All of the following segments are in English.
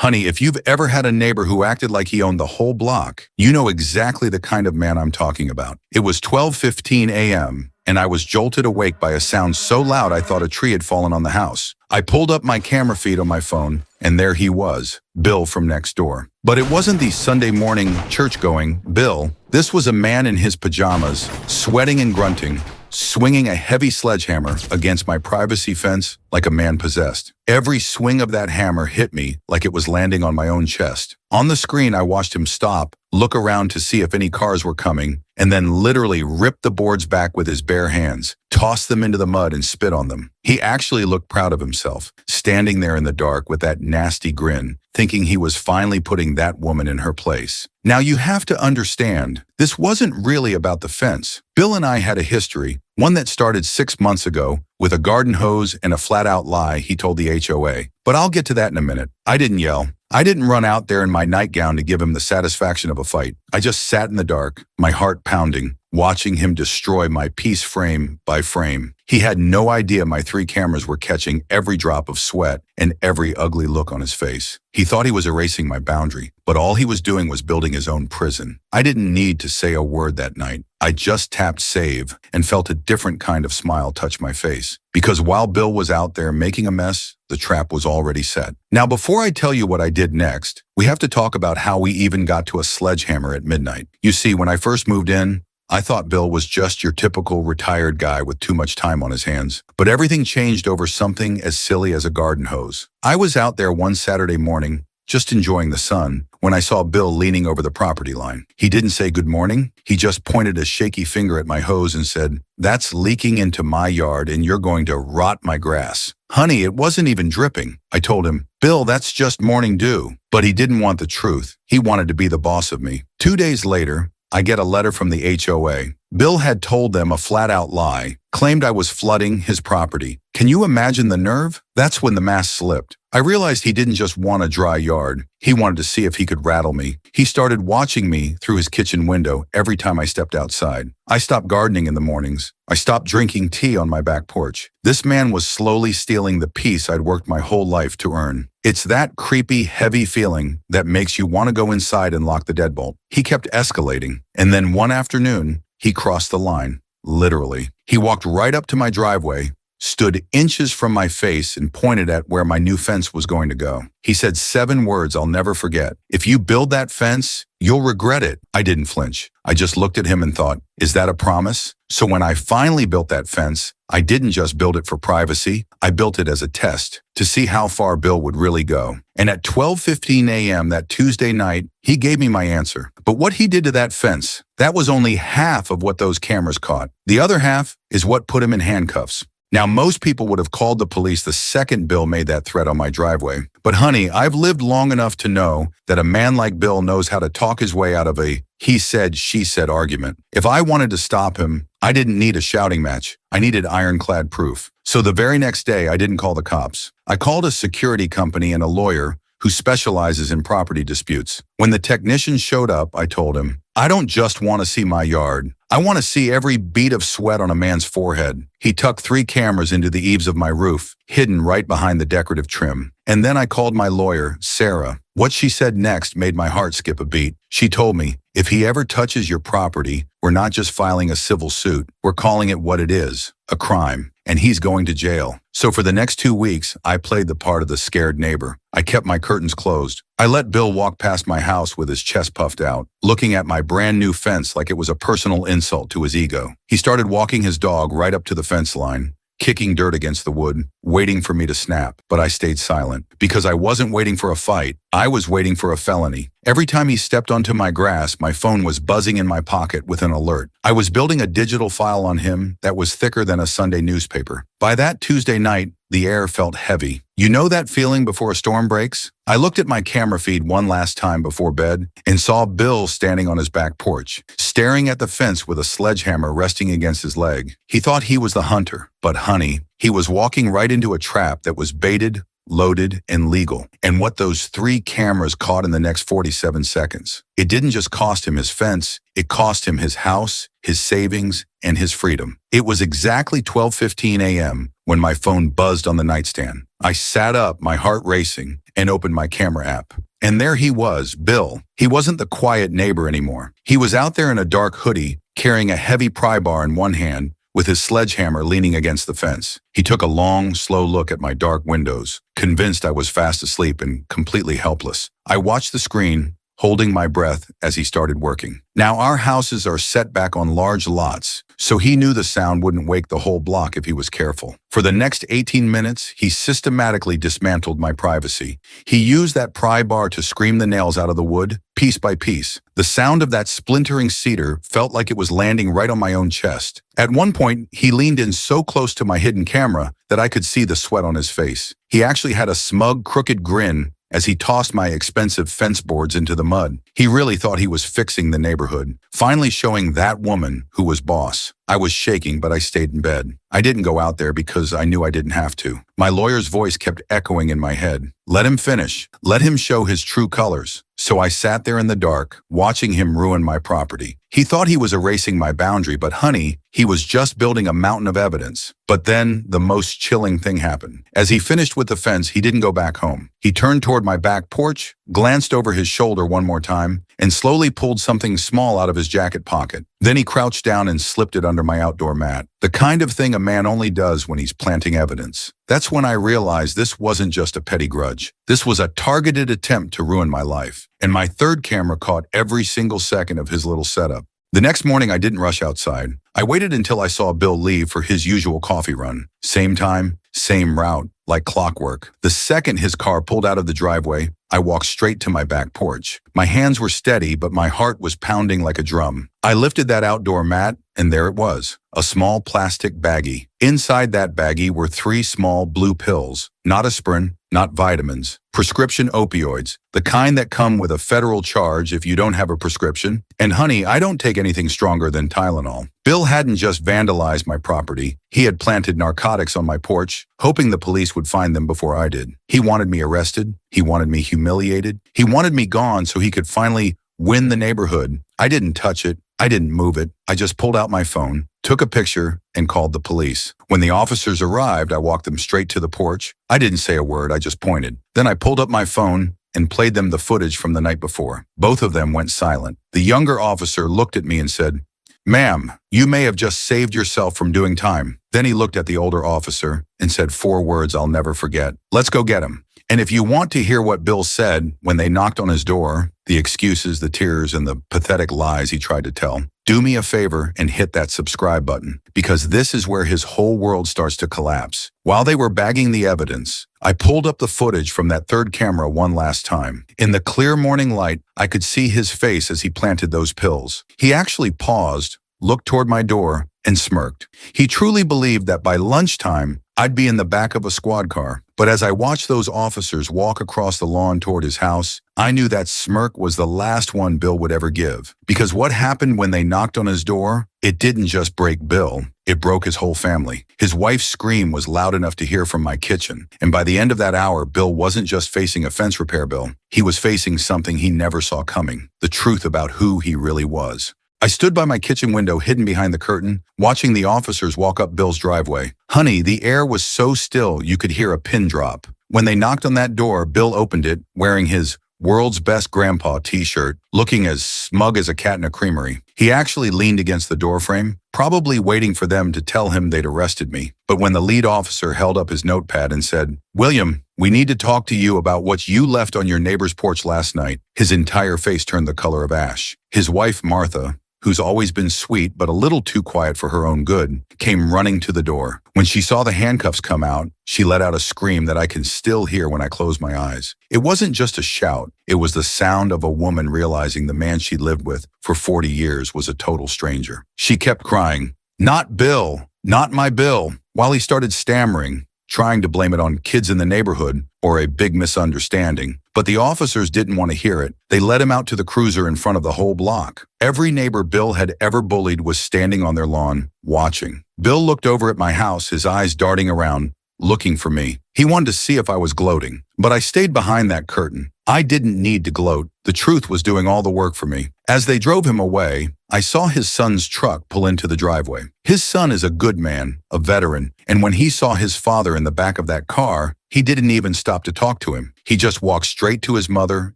Honey, if you've ever had a neighbor who acted like he owned the whole block, you know exactly the kind of man I'm talking about. It was 12:15 a.m., and I was jolted awake by a sound so loud I thought a tree had fallen on the house. I pulled up my camera feed on my phone, and there he was, Bill from next door. But it wasn't the Sunday morning church-going Bill. This was a man in his pajamas, sweating and grunting, swinging a heavy sledgehammer against my privacy fence like a man possessed. Every swing of that hammer hit me like it was landing on my own chest. On the screen, I watched him stop, look around to see if any cars were coming, and then literally rip the boards back with his bare hands, toss them into the mud and spit on them. He actually looked proud of himself, standing there in the dark with that nasty grin, thinking he was finally putting that woman in her place. Now you have to understand, this wasn't really about the fence. Bill and I had a history, one that started 6 months ago, with a garden hose and a flat-out lie he told the HOA. But I'll get to that in a minute. I didn't yell. I didn't run out there in my nightgown to give him the satisfaction of a fight. I just sat in the dark, my heart pounding, watching him destroy my piece frame by frame. He had no idea my 3 cameras were catching every drop of sweat and every ugly look on his face. He thought he was erasing my boundary, but all he was doing was building his own prison. I didn't need to say a word that night. I just tapped save and felt a different kind of smile touch my face. Because while Bill was out there making a mess, the trap was already set. Now, before I tell you what I did next, we have to talk about how we even got to a sledgehammer at midnight. You see, when I first moved in, I thought Bill was just your typical retired guy with too much time on his hands. But everything changed over something as silly as a garden hose. I was out there one Saturday morning, just enjoying the sun, when I saw Bill leaning over the property line. He didn't say good morning. He just pointed a shaky finger at my hose and said, "That's leaking into my yard and you're going to rot my grass." Honey, it wasn't even dripping. I told him, "Bill, that's just morning dew." But he didn't want the truth. He wanted to be the boss of me. 2 days later, I get a letter from the HOA. Bill had told them a flat-out lie, claimed I was flooding his property. Can you imagine the nerve? That's when the mask slipped. I realized he didn't just want a dry yard. He wanted to see if he could rattle me. He started watching me through his kitchen window every time I stepped outside. I stopped gardening in the mornings. I stopped drinking tea on my back porch. This man was slowly stealing the peace I'd worked my whole life to earn. It's that creepy, heavy feeling that makes you want to go inside and lock the deadbolt. He kept escalating, and then one afternoon, he crossed the line, literally. He walked right up to my driveway, stood inches from my face and pointed at where my new fence was going to go. He said 7 words I'll never forget. "If you build that fence, you'll regret it." I didn't flinch. I just looked at him and thought, is that a promise? So when I finally built that fence, I didn't just build it for privacy. I built it as a test to see how far Bill would really go. And at 12:15 a.m. that Tuesday night, he gave me my answer. But what he did to that fence, that was only half of what those cameras caught. The other half is what put him in handcuffs. Now, most people would have called the police the second Bill made that threat on my driveway. But honey, I've lived long enough to know that a man like Bill knows how to talk his way out of a he said, she said argument. If I wanted to stop him, I didn't need a shouting match. I needed ironclad proof. So the very next day, I didn't call the cops. I called a security company and a lawyer who specializes in property disputes. When the technician showed up, I told him, "I don't just want to see my yard. I want to see every bead of sweat on a man's forehead." He tucked 3 cameras into the eaves of my roof, hidden right behind the decorative trim. And then I called my lawyer, Sarah. What she said next made my heart skip a beat. She told me, "If he ever touches your property, we're not just filing a civil suit. We're calling it what it is, a crime. And he's going to jail." So for the next 2 weeks, I played the part of the scared neighbor. I kept my curtains closed. I let Bill walk past my house with his chest puffed out, looking at my brand new fence like it was a personal insult to his ego. He started walking his dog right up to the fence line, kicking dirt against the wood, waiting for me to snap. But I stayed silent because I wasn't waiting for a fight. I was waiting for a felony. Every time he stepped onto my grass, my phone was buzzing in my pocket with an alert. I was building a digital file on him that was thicker than a Sunday newspaper. By that Tuesday night, the air felt heavy. You know that feeling before a storm breaks? I looked at my camera feed one last time before bed and saw Bill standing on his back porch, staring at the fence with a sledgehammer resting against his leg. He thought he was the hunter, but honey, he was walking right into a trap that was baited, loaded, and legal. And what those 3 cameras caught in the next 47 seconds. It didn't just cost him his fence, it cost him his house, his savings, and his freedom. It was exactly 12:15 a.m. when my phone buzzed on the nightstand. I sat up, my heart racing, and opened my camera app. And there he was, Bill. He wasn't the quiet neighbor anymore. He was out there in a dark hoodie, carrying a heavy pry bar in one hand, with his sledgehammer leaning against the fence. He took a long, slow look at my dark windows, convinced I was fast asleep and completely helpless. I watched the screen, holding my breath as he started working. Now, our houses are set back on large lots, so he knew the sound wouldn't wake the whole block if he was careful. For the next 18 minutes, he systematically dismantled my privacy. He used that pry bar to scream the nails out of the wood, piece by piece. The sound of that splintering cedar felt like it was landing right on my own chest. At one point, he leaned in so close to my hidden camera that I could see the sweat on his face. He actually had a smug, crooked grin as he tossed my expensive fence boards into the mud. He really thought he was fixing the neighborhood, finally showing that woman who was boss. I was shaking, but I stayed in bed. I didn't go out there because I knew I didn't have to. My lawyer's voice kept echoing in my head. Let him finish. Let him show his true colors. So I sat there in the dark, watching him ruin my property. He thought he was erasing my boundary, but honey, he was just building a mountain of evidence. But then the most chilling thing happened. As he finished with the fence, he didn't go back home. He turned toward my back porch, glanced over his shoulder one more time, and slowly pulled something small out of his jacket pocket. Then he crouched down and slipped it under my outdoor mat. The kind of thing a man only does when he's planting evidence. That's when I realized this wasn't just a petty grudge. This was a targeted attempt to ruin my life. And my third camera caught every single second of his little setup. The next morning, I didn't rush outside. I waited until I saw Bill leave for his usual coffee run. Same time, same route, like clockwork. The second his car pulled out of the driveway, I walked straight to my back porch. My hands were steady, but my heart was pounding like a drum. I lifted that outdoor mat, and there it was, a small plastic baggie. Inside that baggie were 3 small blue pills, not aspirin, not vitamins, prescription opioids, the kind that come with a federal charge if you don't have a prescription. And honey, I don't take anything stronger than Tylenol. Bill hadn't just vandalized my property. He had planted narcotics on my porch, hoping the police would find them before I did. He wanted me arrested. He wanted me humiliated. He wanted me gone so he could finally win the neighborhood. I didn't touch it. I didn't move it. I just pulled out my phone, took a picture, and called the police. When the officers arrived, I walked them straight to the porch. I didn't say a word, I just pointed. Then I pulled up my phone and played them the footage from the night before. Both of them went silent. The younger officer looked at me and said, "Ma'am, you may have just saved yourself from doing time." Then he looked at the older officer and said 4 words I'll never forget. "Let's go get him." And if you want to hear what Bill said when they knocked on his door, the excuses, the tears, and the pathetic lies he tried to tell, do me a favor and hit that subscribe button, because this is where his whole world starts to collapse. While they were bagging the evidence, I pulled up the footage from that third camera one last time. In the clear morning light, I could see his face as he planted those pills. He actually paused, looked toward my door, and smirked. He truly believed that by lunchtime, I'd be in the back of a squad car. But as I watched those officers walk across the lawn toward his house, I knew that smirk was the last one Bill would ever give. Because what happened when they knocked on his door, it didn't just break Bill, it broke his whole family. His wife's scream was loud enough to hear from my kitchen. And by the end of that hour, Bill wasn't just facing a fence repair bill. He was facing something he never saw coming, the truth about who he really was. I stood by my kitchen window hidden behind the curtain, watching the officers walk up Bill's driveway. Honey, the air was so still you could hear a pin drop. When they knocked on that door, Bill opened it, wearing his "World's Best Grandpa" t-shirt, looking as smug as a cat in a creamery. He actually leaned against the doorframe, probably waiting for them to tell him they'd arrested me. But when the lead officer held up his notepad and said, "William, we need to talk to you about what you left on your neighbor's porch last night," his entire face turned the color of ash. His wife, Martha, who's always been sweet but a little too quiet for her own good, came running to the door. When she saw the handcuffs come out, she let out a scream that I can still hear when I close my eyes. It wasn't just a shout. It was the sound of a woman realizing the man she lived with for 40 years was a total stranger. She kept crying, "Not Bill, not my Bill," while he started stammering, trying to blame it on kids in the neighborhood or a big misunderstanding. But the officers didn't want to hear it. They led him out to the cruiser in front of the whole block. Every neighbor Bill had ever bullied was standing on their lawn, watching. Bill looked over at my house, his eyes darting around, looking for me. He wanted to see if I was gloating, but I stayed behind that curtain. I didn't need to gloat. The truth was doing all the work for me. As they drove him away, I saw his son's truck pull into the driveway. His son is a good man, a veteran, and when he saw his father in the back of that car, He didn't even stop to talk to him. He just walked straight to his mother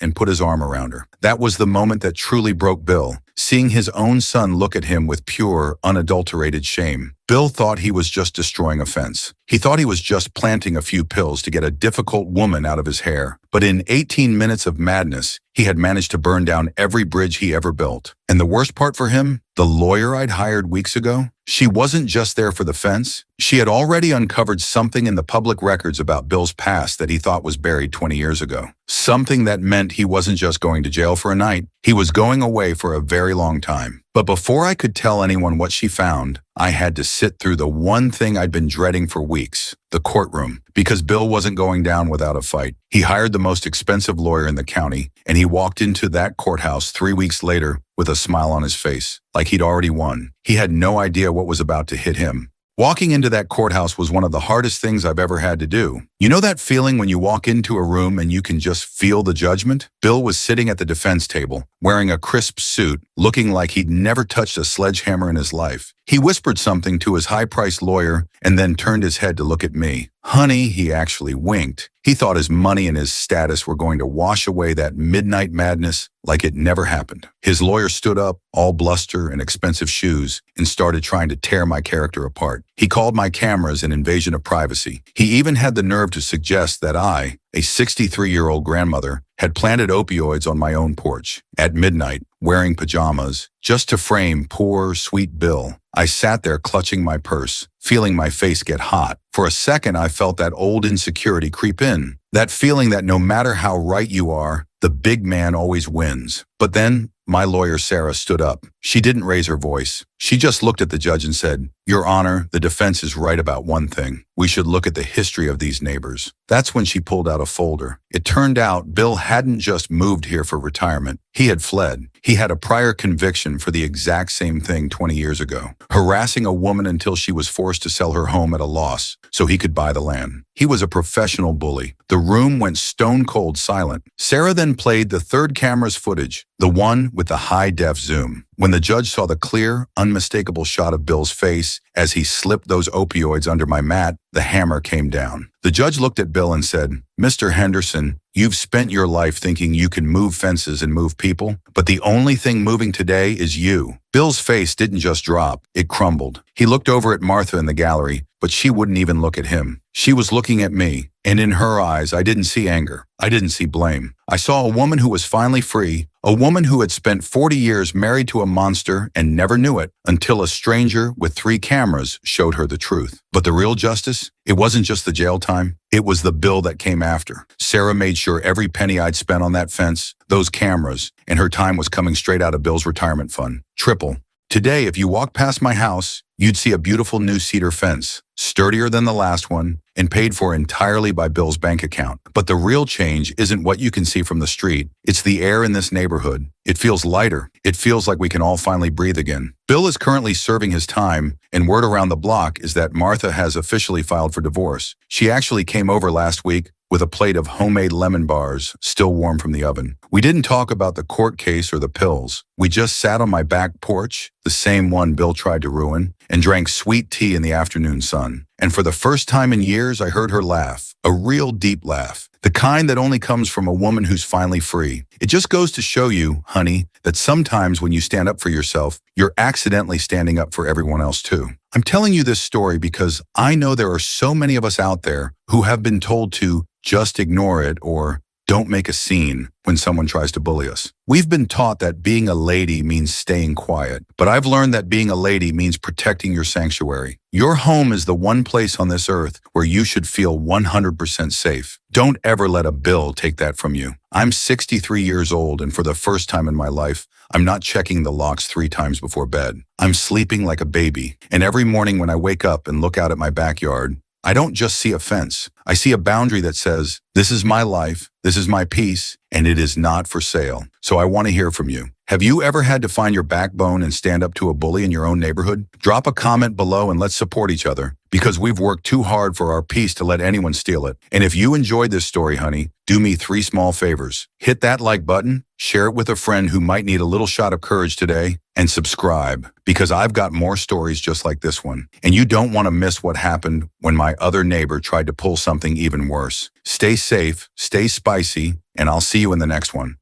and put his arm around her. That was the moment that truly broke Bill, seeing his own son look at him with pure, unadulterated shame. Bill thought he was just destroying a fence. He thought he was just planting a few pills to get a difficult woman out of his hair. But in 18 minutes of madness, he had managed to burn down every bridge he ever built. And the worst part for him, the lawyer I'd hired weeks ago, she wasn't just there for the fence. She had already uncovered something in the public records about Bill's past that he thought was buried 20 years ago. Something that meant he wasn't just going to jail for a night, he was going away for a very long time. But before I could tell anyone what she found, I had to sit through the one thing I'd been dreading for weeks, the courtroom, because Bill wasn't going down without a fight. He hired the most expensive lawyer in the county, and he walked into that courthouse 3 weeks later with a smile on his face, like he'd already won. He had no idea what was about to hit him. Walking into that courthouse was one of the hardest things I've ever had to do. You know that feeling when you walk into a room and you can just feel the judgment? Bill was sitting at the defense table, wearing a crisp suit, looking like he'd never touched a sledgehammer in his life. He whispered something to his high-priced lawyer and then turned his head to look at me. Honey, he actually winked. He thought his money and his status were going to wash away that midnight madness like it never happened. His lawyer stood up, all bluster and expensive shoes, and started trying to tear my character apart. He called my cameras an invasion of privacy. He even had the nerve to suggest that I, a 63-year-old grandmother, had planted opioids on my own porch at midnight, wearing pajamas, just to frame poor, sweet Bill. I sat there clutching my purse, feeling my face get hot. For a second, I felt that old insecurity creep in. That feeling that no matter how right you are, the big man always wins. But then, my lawyer Sarah stood up. She didn't raise her voice. She just looked at the judge and said, "Your Honor, the defense is right about one thing. We should look at the history of these neighbors." That's when she pulled out a folder. It turned out Bill hadn't just moved here for retirement. He had fled. He had a prior conviction for the exact same thing 20 years ago, harassing a woman until she was forced to sell her home at a loss so he could buy the land. He was a professional bully. The room went stone cold silent. Sarah then played the third camera's footage, the one with the high-def zoom. When the judge saw the clear, unmistakable shot of Bill's face as he slipped those opioids under my mat, the hammer came down. The judge looked at Bill and said, "Mr. Henderson, you've spent your life thinking you can move fences and move people, but the only thing moving today is you." Bill's face didn't just drop, it crumbled. He looked over at Martha in the gallery, but she wouldn't even look at him. She was looking at me, and in her eyes, I didn't see anger. I didn't see blame. I saw a woman who was finally free, a woman who had spent 40 years married to a monster and never knew it until a stranger with 3 cameras showed her the truth. But the real justice? It wasn't just the jail time. It was the bill that came after. Sarah made sure every penny I'd spent on that fence, those cameras, and her time was coming straight out of Bill's retirement fund. Triple. Today, if you walk past my house, you'd see a beautiful new cedar fence, sturdier than the last one, and paid for entirely by Bill's bank account. But the real change isn't what you can see from the street. It's the air in this neighborhood. It feels lighter. It feels like we can all finally breathe again. Bill is currently serving his time, and word around the block is that Martha has officially filed for divorce. She actually came over last week with a plate of homemade lemon bars, still warm from the oven. We didn't talk about the court case or the pills. We just sat on my back porch, the same one Bill tried to ruin, and drank sweet tea in the afternoon sun. And for the first time in years, I heard her laugh, a real deep laugh, the kind that only comes from a woman who's finally free. It just goes to show you, honey, that sometimes when you stand up for yourself, you're accidentally standing up for everyone else too. I'm telling you this story because I know there are so many of us out there who have been told to just ignore it or don't make a scene when someone tries to bully us. We've been taught that being a lady means staying quiet, but I've learned that being a lady means protecting your sanctuary. Your home is the one place on this earth where you should feel 100% safe. Don't ever let a bill take that from you. I'm 63 years old, and for the first time in my life, I'm not checking the locks 3 times before bed. I'm sleeping like a baby, and every morning when I wake up and look out at my backyard, I don't just see a fence. I see a boundary that says, this is my life, this is my peace, and it is not for sale. So I want to hear from you. Have you ever had to find your backbone and stand up to a bully in your own neighborhood? Drop a comment below and let's support each other. because we've worked too hard for our peace to let anyone steal it. And if you enjoyed this story, honey, do me 3 small favors. Hit that like button, share it with a friend who might need a little shot of courage today, and subscribe, because I've got more stories just like this one. And you don't want to miss what happened when my other neighbor tried to pull something even worse. Stay safe, stay spicy, and I'll see you in the next one.